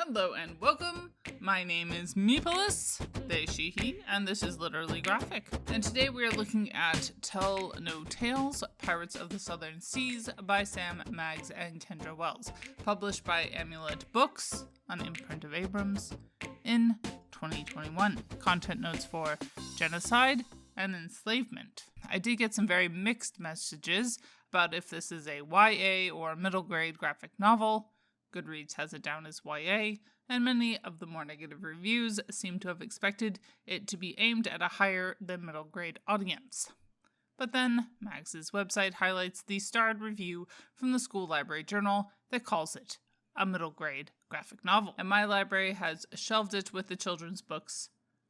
Hello and welcome. My name is Meepolis, they, she, he, and this is Literally Graphic. And today we are looking at Tell No Tales, Pirates of the Southern Seas by Sam, Mags, and Kendra Wells, published by Amulet Books on imprint of Abrams in 2021. Content notes for genocide and enslavement. I did get some very mixed messages about if this is a YA or middle grade graphic novel. Goodreads has it down as YA, and many of the more negative reviews seem to have expected it to be aimed at a higher than middle grade audience. But then, Mags's website highlights the starred review from the school library journal that calls it a middle grade graphic novel, and my library has shelved it with the children's books,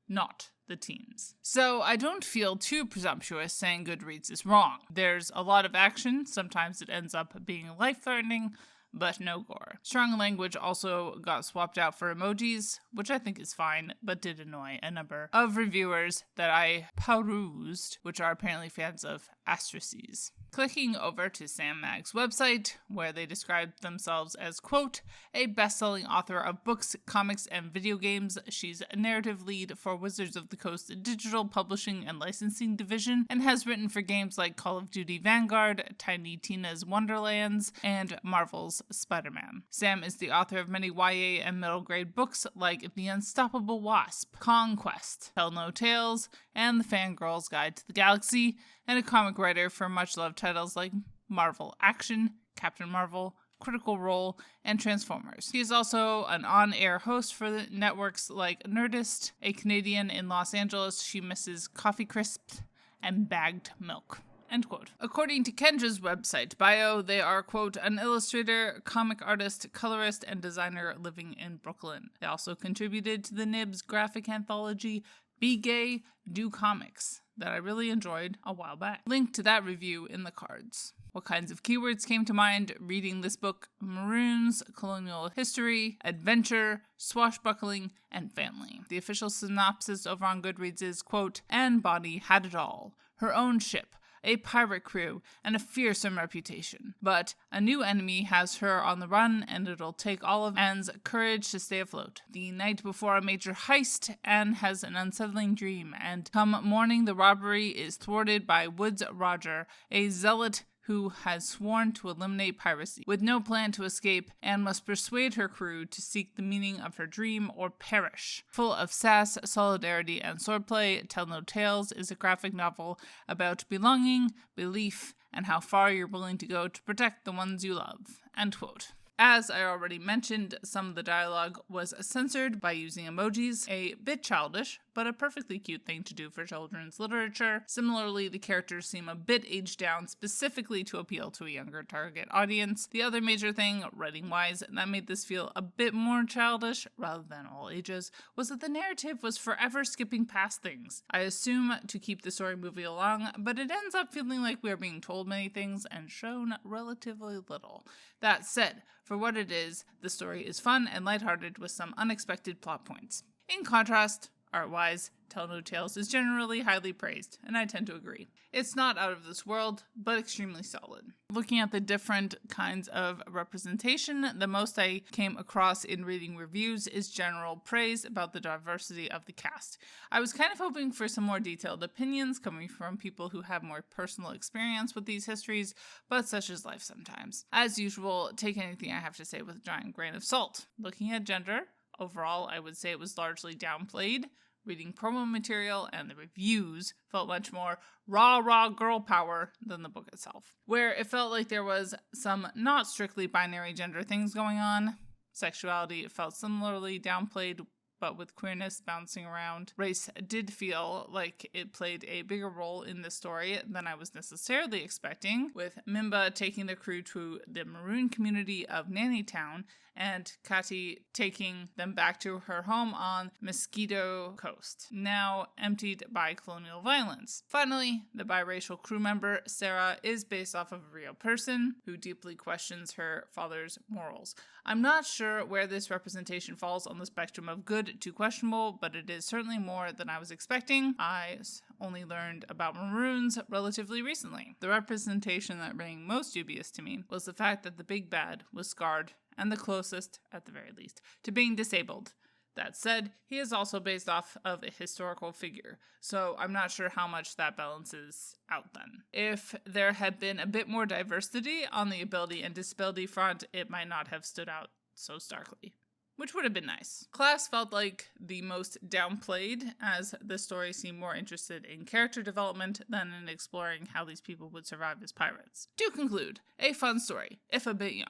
not the teens. So I don't feel too presumptuous saying Goodreads is wrong. There's a lot of action, sometimes it ends up being life-threatening, but no gore. Strong language also got swapped out for emojis, which I think is fine, but did annoy a number of reviewers that I perused, which are apparently fans of asterisks. Clicking over to Sam Mag's website, where they describe themselves as, quote, a best-selling author of books, comics, and video games. She's a narrative lead for Wizards of the Coast digital publishing and licensing division, and has written for games like Call of Duty Vanguard, Tiny Tina's Wonderlands, and Marvel's Spider-Man. Sam is the author of many YA and middle grade books like The Unstoppable Wasp, Conquest, Tell No Tales, and The Fangirl's Guide to the Galaxy, and a comic writer for much-loved titles like Marvel Action, Captain Marvel, Critical Role, and Transformers. He is also an on-air host for the networks like Nerdist, a Canadian in Los Angeles. She misses coffee crisps and bagged milk. End quote. According to Kendra's website bio, they are, quote, an illustrator, comic artist, colorist, and designer living in Brooklyn. They also contributed to the Nibs graphic anthology Be Gay, Do Comics, that I really enjoyed a while back. Link to that review in the cards. What kinds of keywords came to mind reading this book? Maroons, colonial history, adventure, swashbuckling, and family. The official synopsis over on Goodreads is, quote, Anne Bonny had it all. Her own ship, a pirate crew, and a fearsome reputation. But a new enemy has her on the run, and it'll take all of Anne's courage to stay afloat. The night before a major heist, Anne has an unsettling dream, and come morning the robbery is thwarted by Woods Roger, a zealot who has sworn to eliminate piracy. With no plan to escape, Anne must persuade her crew to seek the meaning of her dream or perish. Full of sass, solidarity, and swordplay, Tell No Tales is a graphic novel about belonging, belief, and how far you're willing to go to protect the ones you love. End quote. As I already mentioned, some of the dialogue was censored by using emojis, a bit childish, but a perfectly cute thing to do for children's literature. Similarly, the characters seem a bit aged down, specifically to appeal to a younger target audience. The other major thing, writing-wise, that made this feel a bit more childish, rather than all ages, was that the narrative was forever skipping past things. I assume to keep the story moving along, but it ends up feeling like we are being told many things and shown relatively little. That said, for what it is, the story is fun and lighthearted with some unexpected plot points. In contrast, art-wise, Tell No Tales is generally highly praised, and I tend to agree. It's not out of this world, but extremely solid. Looking at the different kinds of representation, the most I came across in reading reviews is general praise about the diversity of the cast. I was kind of hoping for some more detailed opinions coming from people who have more personal experience with these histories, but such is life sometimes. As usual, take anything I have to say with a giant grain of salt. Looking at gender, overall, I would say it was largely downplayed. Reading promo material and the reviews felt much more raw girl power than the book itself, where it felt like there was some not strictly binary gender things going on. Sexuality felt similarly downplayed, but with queerness bouncing around. Race did feel like it played a bigger role in this story than I was necessarily expecting, with Mimba taking the crew to the maroon community of Nanny Town and Kati taking them back to her home on Mosquito Coast, now emptied by colonial violence. Finally, the biracial crew member, Sarah, is based off of a real person who deeply questions her father's morals. I'm not sure where this representation falls on the spectrum of good to questionable, but it is certainly more than I was expecting. I only learned about maroons relatively recently. The representation that rang most dubious to me was the fact that the big bad was scarred and the closest, at the very least, to being disabled. That said, he is also based off of a historical figure, so I'm not sure how much that balances out then. If there had been a bit more diversity on the ability and disability front, it might not have stood out so starkly, which would have been nice. Class felt like the most downplayed, as the story seemed more interested in character development than in exploring how these people would survive as pirates. To conclude, a fun story.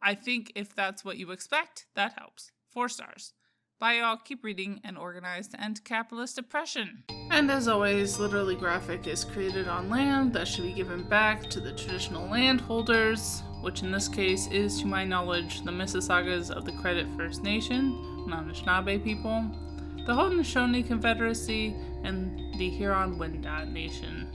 I think if that's what you expect, that helps. 4 stars. Bye y'all, keep reading an organized and capitalist oppression. And as always, Literally Graphic is created on land that should be given back to the traditional landholders, which in this case is, to my knowledge, the Mississaugas of the Credit First Nation, Anishinaabe people, the Haudenosaunee Confederacy, and the Huron-Wendat Nation.